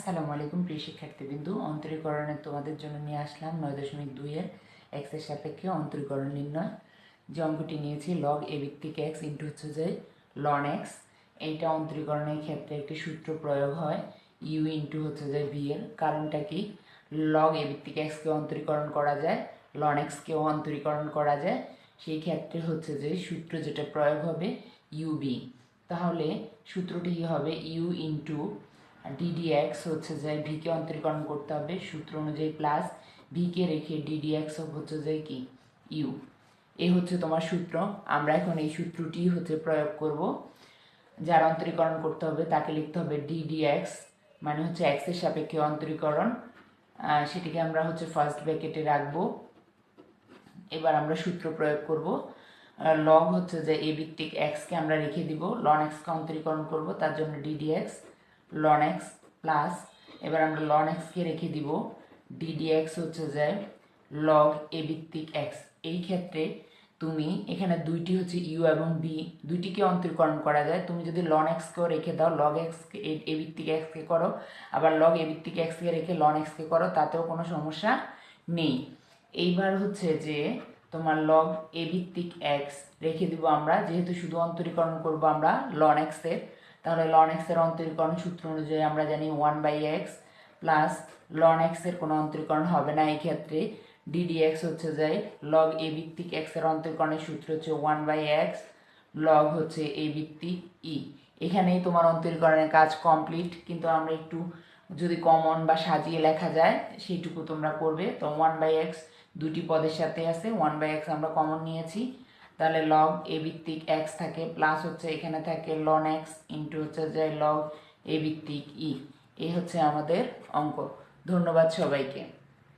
আসসালামু আলাইকুম প্রিয় শিক্ষার্থীবৃন্দু, অন্তরীকরণে তোমাদের জন্য নিয়ে আসলাম 9.2-এর এক্সের সাপেক্ষে অন্তরীকরণ নির্ণয়। যে অঙ্কটি নিয়েছি লগ এ ভিত্তিক এক্স ইন্টু হচ্ছে যে লন এক্স। এইটা অন্তরীকরণের ক্ষেত্রে একটি সূত্র প্রয়োগ হয় ইউ ইন্টু হচ্ছে যে ভি এর। কারণটা কি, লগ এ ভিত্তিক এক্সকে অন্তরীকরণ করা যায়, লন এক্সকেও অন্তরীকরণ করা যায়। সেই ক্ষেত্রে হচ্ছে যে সূত্র যেটা প্রয়োগ হবে ইউবি। তাহলে সূত্রটি কী হবে, ইউ ইন্টু ডিডিএক্স হচ্ছে যে ভিকে অন্তরীকরণ করতে হবে সূত্র অনুযায়ী, প্লাস ভিকে রেখে ডিডিএক্স হচ্ছে যে কি ইউ। এই হচ্ছে তোমার সূত্র। আমরা এখন এই সূত্রটি হচ্ছে প্রয়োগ করব। যার অন্তরীকরণ করতে হবে তাকে লিখতে হবে ডিডিএক্স, মানে হচ্ছে এক্সের সাপেক্ষে অন্তরীকরণ। সেটিকে আমরা হচ্ছে ফার্স্ট ব্র্যাকেটে রাখবো। এবার আমরা সূত্র প্রয়োগ করব। লগ হচ্ছে যে এ ভিত্তিক এক্সকে আমরা রেখে দিব, লন এক্সকে অন্তরীকরণ করব, তার জন্য ডিডিএক্স লন এক্স প্লাস, এবার আমরা লন এক্সকে রেখে দিব, ডিডিএক্স হচ্ছে যে লগ এ ভিত্তিক এক্স। এই ক্ষেত্রে তুমি এখানে দুইটি হচ্ছে ইউ এবং বি দুইটিকে অন্তরীকরণ করা যায়। তুমি যদি লন এক্সকেও রেখে দাও, লগ এক্সকে এ ভিত্তিক এক্সকে করো, আবার লগ এ ভিত্তিক এক্সকে রেখে লন এক্সকে করো, তাতেও কোনো সমস্যা নেই। এইবার হচ্ছে যে তোমার লগ এ ভিত্তিক এক্স রেখে দিব আমরা, যেহেতু শুধু অন্তরীকরণ করব আমরা লন এক্সের, তাহলে লন এক্সের অন্তরীকরণ সূত্র অনুযায়ী আমরা জানি 1/x প্লাস লন এক্সের কোনো অন্তরীকরণ হবে না এই ক্ষেত্রে, ডিডিএক্স হচ্ছে যায় লগ এ ভিত্তিক এক্সের অন্তরীকরণের সূত্র হচ্ছে 1/x লগ হচ্ছে এ ভিত্তিক ই। এখানেই তোমার অন্তরীকরণের কাজ কমপ্লিট, কিন্তু আমরা একটু যদি কমন বা সাজিয়ে লেখা যায় সেইটুকু তোমরা করবে। তো 1/x দুটি পদের সাথে আছে, 1/x আমরা কমন নিয়েছি, তাহলে লগ এ ভিত্তিক এক্স থাকে, প্লাস হচ্ছে এখানে থাকে লন এক্স ইন্টু হচ্ছে যে লগ এ ভিত্তিক ই। এই হচ্ছে আমাদের অঙ্ক। ধন্যবাদ সবাইকে।